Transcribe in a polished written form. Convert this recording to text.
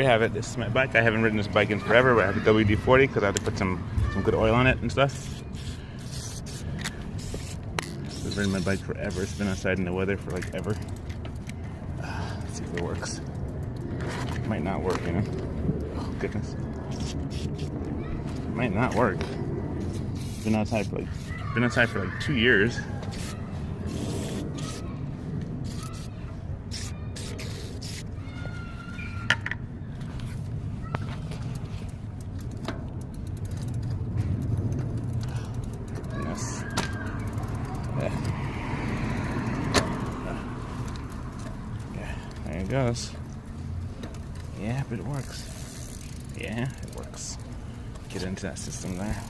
you have it. This is my bike. I haven't ridden this bike in forever, but I have a WD-40 because I have to put some good oil on it and stuff. I've ridden my bike forever. It's been outside in the weather for like ever. Let's see if it works. It might not work, you know. Oh goodness. It might not work. Been outside for like 2 years. Goodness. Yeah, there it goes. Yeah, but it works. Yeah, it works. Get into that system there.